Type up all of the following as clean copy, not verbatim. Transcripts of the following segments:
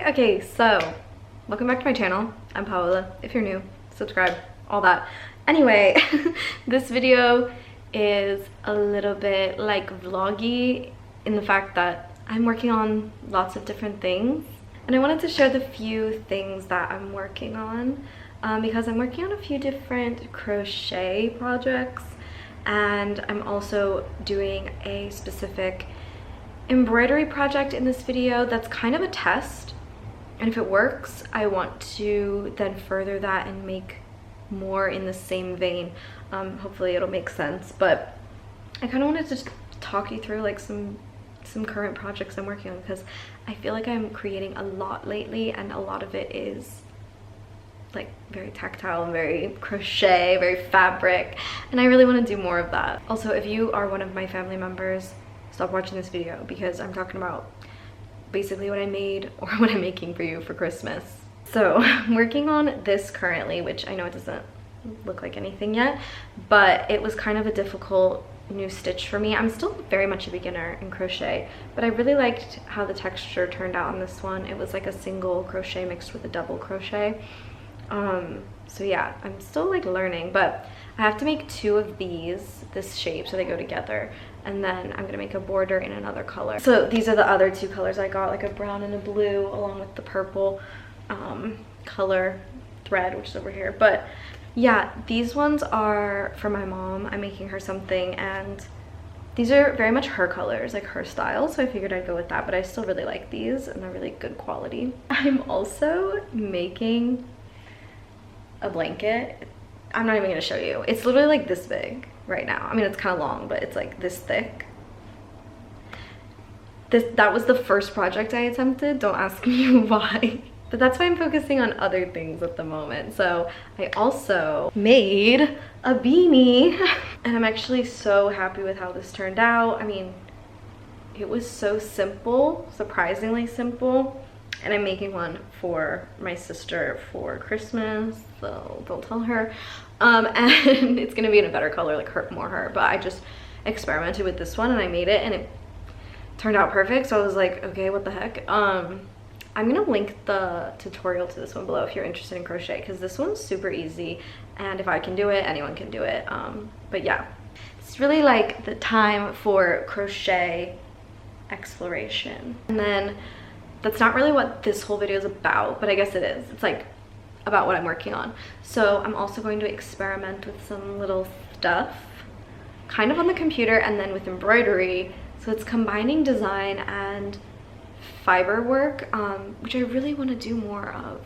Okay, so welcome back to my channel. I'm Paola. If you're new, subscribe, all that. Anyway, this video is a little bit like vloggy in the fact that I'm working on lots of different things, and I wanted to share the few things that I'm working on because I'm working on a few different crochet projects, and I'm also doing a specific embroidery project in this video that's kind of a test. And if it works, I want to then further that and make more in the same vein. Hopefully it'll make sense, but I kind of wanted to just talk you through like some current projects I'm working on, because I feel like I'm creating a lot lately, and a lot of it is like very tactile and very crochet, very fabric, and I really want to do more of that. Also, if you are one of my family members, stop watching this video because I'm talking about basically what I made or what I'm making for you for Christmas. So I'm working on this currently, which I know it doesn't look like anything yet, but it was kind of a difficult new stitch for me. I'm still very much a beginner in crochet, but I really liked how the texture turned out on this one. It was like a single crochet mixed with a double crochet. So yeah, I'm still like learning, but I have to make two of this shape so they go together, and then I'm gonna make a border in another color. So these are the other two colors I got, like a brown and a blue, along with the purple color thread, which is over here. But yeah, these ones are for my mom. I'm making her something, and these are very much her colors, like her style, so I figured I'd go with that, but I still really like these and they're really good quality. I'm also making a blanket. I'm not even gonna show you. It's literally like this big right now. I mean, it's kind of long, but it's like this thick. That was the first project I attempted. Don't ask me why. But that's why I'm focusing on other things at the moment. So I also made a beanie and I'm actually so happy with how this turned out. I mean, it was so simple, surprisingly simple. And I'm making one for my sister for Christmas, so don't tell her. And it's gonna be in a better color, like more her, but I just experimented with this one and I made it and it turned out perfect. So I was like, okay, what the heck? I'm gonna link the tutorial to this one below if you're interested in crochet, because this one's super easy, and if I can do it, anyone can do it. But yeah, it's really like the time for crochet exploration. And then that's not really what this whole video is about, but I guess it is. It's like about what I'm working on. So I'm also going to experiment with some little stuff kind of on the computer and then with embroidery. So it's combining design and fiber work, which I really want to do more of.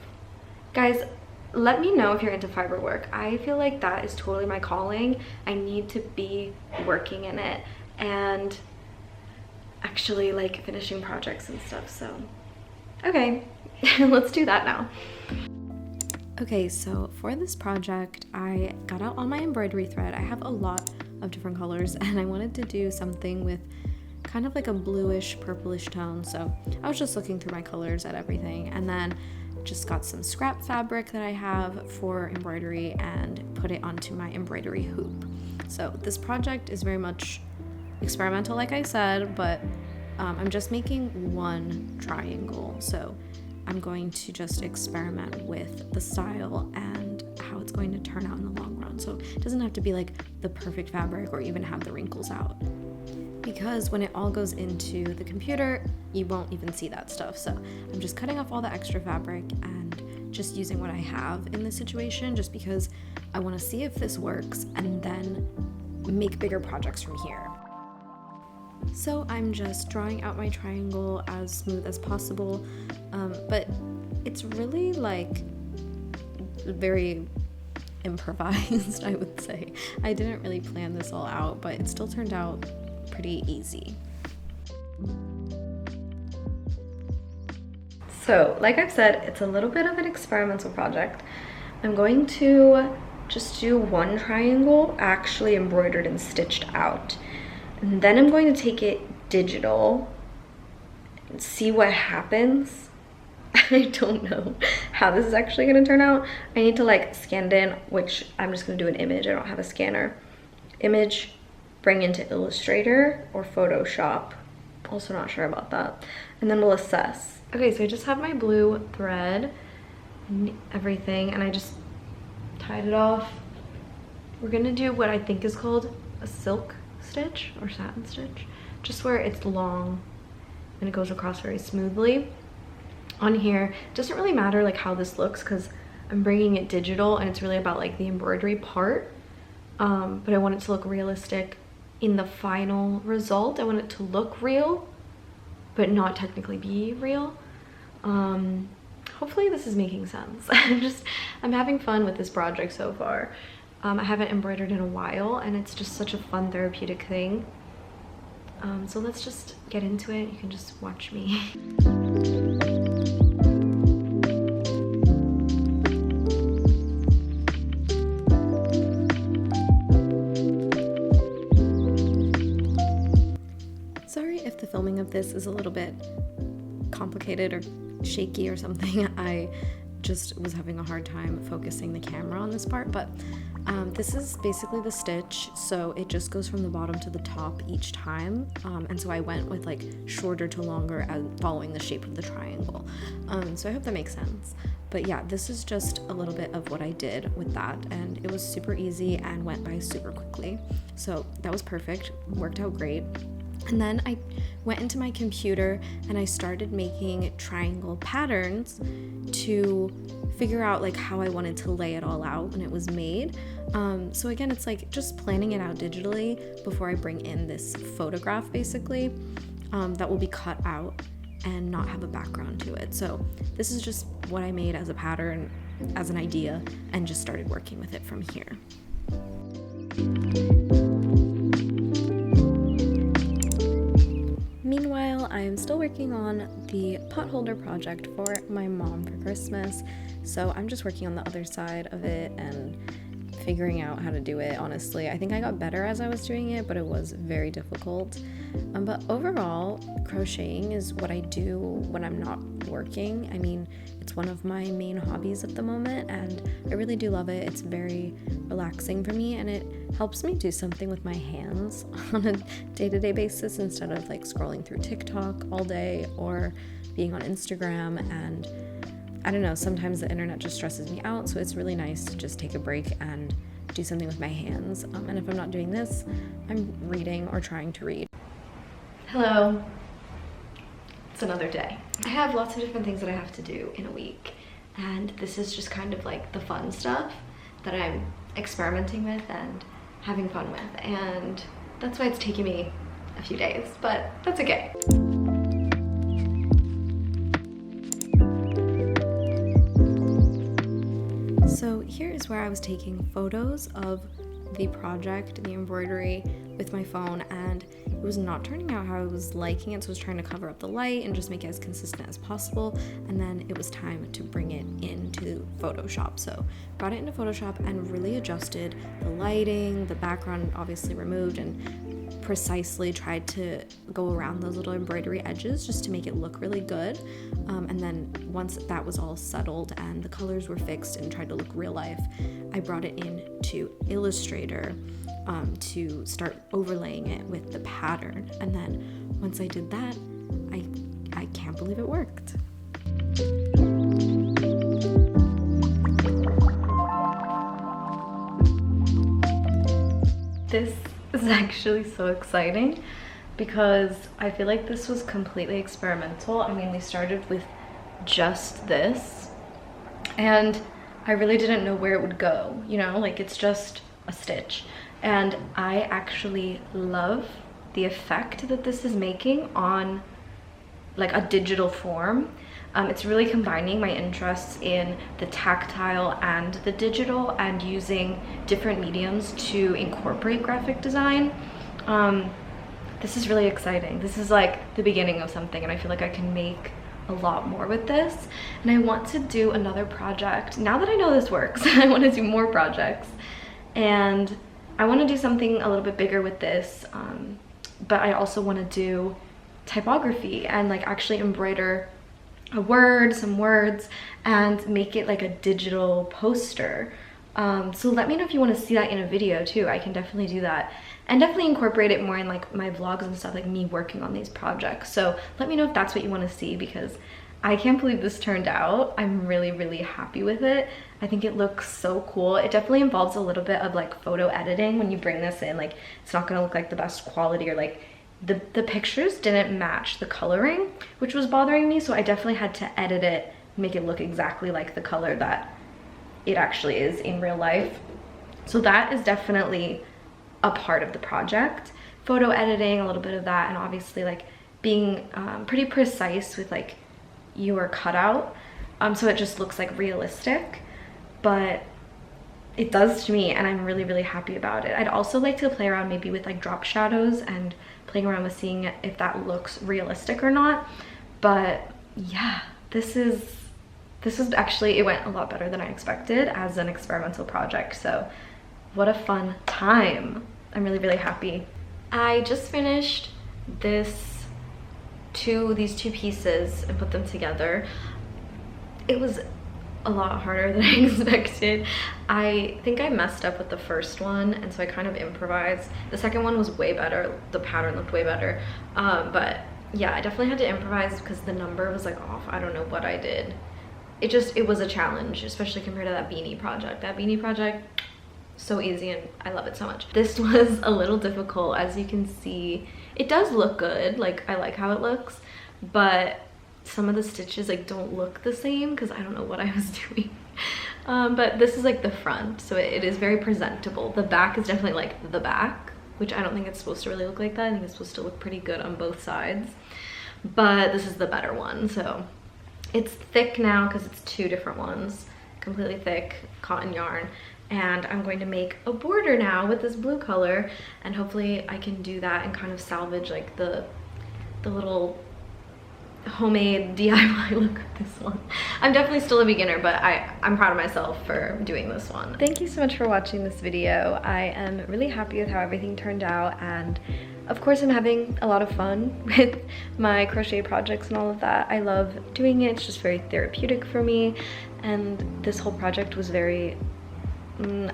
Guys, let me know if you're into fiber work. I feel like that is totally my calling. I need to be working in it and actually like finishing projects and stuff. So okay, let's do that now. Okay, so for this project, I got out all my embroidery thread. I have a lot of different colors and I wanted to do something with kind of like a bluish purplish tone. So I was just looking through my colors at everything, and then just got some scrap fabric that I have for embroidery and put it onto my embroidery hoop. So this project is very much experimental, like I said, but I'm just making one triangle. So I'm going to just experiment with the style and how it's going to turn out in the long run. So it doesn't have to be like the perfect fabric or even have the wrinkles out, because when it all goes into the computer, you won't even see that stuff. So I'm just cutting off all the extra fabric and just using what I have in this situation, just because I want to see if this works and then make bigger projects from here. So I'm just drawing out my triangle as smooth as possible, but it's really like very improvised, I would say. I didn't really plan this all out, but it still turned out pretty easy. So, like I've said, it's a little bit of an experimental project. I'm going to just do one triangle actually embroidered and stitched out. And then I'm going to take it digital and see what happens. I don't know how this is actually going to turn out. I need to like scan it in, which I'm just going to do an image. I don't have a scanner. Image, bring into Illustrator or Photoshop. Also not sure about that. And then we'll assess. Okay, so I just have my blue thread and everything, and I just tied it off. We're gonna do what I think is called a silk stitch or satin stitch, just where it's long and it goes across very smoothly. On here, it doesn't really matter like how this looks because I'm bringing it digital and it's really about like the embroidery part, but I want it to look realistic in the final result. I want it to look real but not technically be real. Hopefully this is making sense. I'm having fun with this project so far. I haven't embroidered in a while and it's just such a fun therapeutic thing. So let's just get into it. You can just watch me. Sorry if the filming of this is a little bit complicated or shaky or something. I just was having a hard time focusing the camera on this part, but this is basically the stitch, so it just goes from the bottom to the top each time, and so I went with like shorter to longer as following the shape of the triangle, so I hope that makes sense. But yeah, this is just a little bit of what I did with that, and it was super easy and went by super quickly, so that was perfect, worked out great. And then I went into my computer and I started making triangle patterns to figure out like how I wanted to lay it all out when it was made. So again, it's like just planning it out digitally before I bring in this photograph basically that will be cut out and not have a background to it. So this is just what I made as a pattern, as an idea, and just started working with it from here. Meanwhile, I'm still working on the pot holder project for my mom for Christmas, so I'm just working on the other side of it and figuring out how to do it. Honestly, I think I got better as I was doing it, but it was very difficult. But overall, crocheting is what I do when I'm not working. I mean, it's one of my main hobbies at the moment, and I really do love it. It's very relaxing for me, and it helps me do something with my hands on a day-to-day basis instead of like scrolling through TikTok all day or being on Instagram. And I don't know, sometimes the internet just stresses me out, so it's really nice to just take a break and do something with my hands. And if I'm not doing this, I'm reading or trying to read. Hello. It's another day. I have lots of different things that I have to do in a week, and this is just kind of like the fun stuff that I'm experimenting with and having fun with, and that's why it's taking me a few days, but that's okay. So here is where I was taking photos of the project, the embroidery, with my phone, and it was not turning out how I was liking it, so I was trying to cover up the light and just make it as consistent as possible. And then it was time to bring it into Photoshop, so brought it into Photoshop and really adjusted the lighting, the background obviously removed, and precisely tried to go around those little embroidery edges just to make it look really good. And then once that was all settled and the colors were fixed and tried to look real life, I brought it into Illustrator to start overlaying it with the pattern. And then once I did that, I can't believe it worked. This is actually so exciting because I feel like this was completely experimental. I mean, we started with just this and I really didn't know where it would go, you know, like it's just a stitch. And I actually love the effect that this is making on like a digital form. It's really combining my interests in the tactile and the digital and using different mediums to incorporate graphic design. This is really exciting. This is like the beginning of something, and I feel like I can make a lot more with this. And I want to do another project. Now that I know this works, I want to do more projects. And I want to do something a little bit bigger with this, but I also want to do typography and like actually embroider some words and make it like a digital poster. So let me know if you want to see that in a video too. I can definitely do that, and definitely incorporate it more in like my vlogs and stuff, like me working on these projects. So let me know if that's what you want to see, because I can't believe this turned out. I'm really, really happy with it. I think it looks so cool. It definitely involves a little bit of like photo editing when you bring this in. Like, it's not gonna look like the best quality, or like the pictures didn't match the coloring, which was bothering me. So I definitely had to edit it, make it look exactly like the color that it actually is in real life. So that is definitely a part of the project. Photo editing, a little bit of that, and obviously like being pretty precise with like your cutout, so it just looks like realistic, but it does to me, and I'm really, really happy about it. I'd also like to play around maybe with like drop shadows and playing around with seeing if that looks realistic or not. But yeah, this is actually, it went a lot better than I expected as an experimental project. So what a fun time. I'm really, really happy. I just finished these two pieces and put them together. It was a lot harder than I expected. I think I messed up with the first one, and so I kind of improvised. The second one was way better. The pattern looked way better. But yeah, I definitely had to improvise because the number was like off. I don't know what I did. It was a challenge, especially compared to that beanie project. That beanie project, so easy, and I love it so much. This was a little difficult. As you can see, it does look good. Like, I like how it looks, but some of the stitches like don't look the same because I don't know what I was doing. But this is like the front, so it is very presentable. The back is definitely like the back, which I don't think it's supposed to really look like that. I think it's supposed to look pretty good on both sides, but this is the better one. So it's thick now because it's two different ones, completely thick cotton yarn. And I'm going to make a border now with this blue color, and hopefully I can do that and kind of salvage like the little homemade DIY look of this one. I'm definitely still a beginner, but I'm proud of myself for doing this one. Thank you so much for watching this video. I am really happy with how everything turned out, and of course I'm having a lot of fun with my crochet projects and all of that. I love doing it. It's just very therapeutic for me, and this whole project was very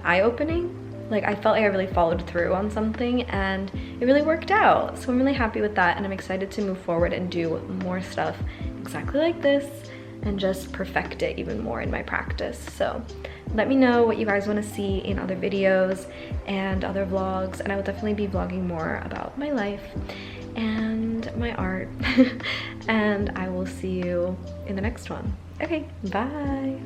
eye-opening. Like, I felt like I really followed through on something, and it really worked out. So I'm really happy with that, and I'm excited to move forward and do more stuff exactly like this and just perfect it even more in my practice. So let me know what you guys want to see in other videos and other vlogs, and I will definitely be vlogging more about my life and my art. And I will see you in the next one. Okay, bye.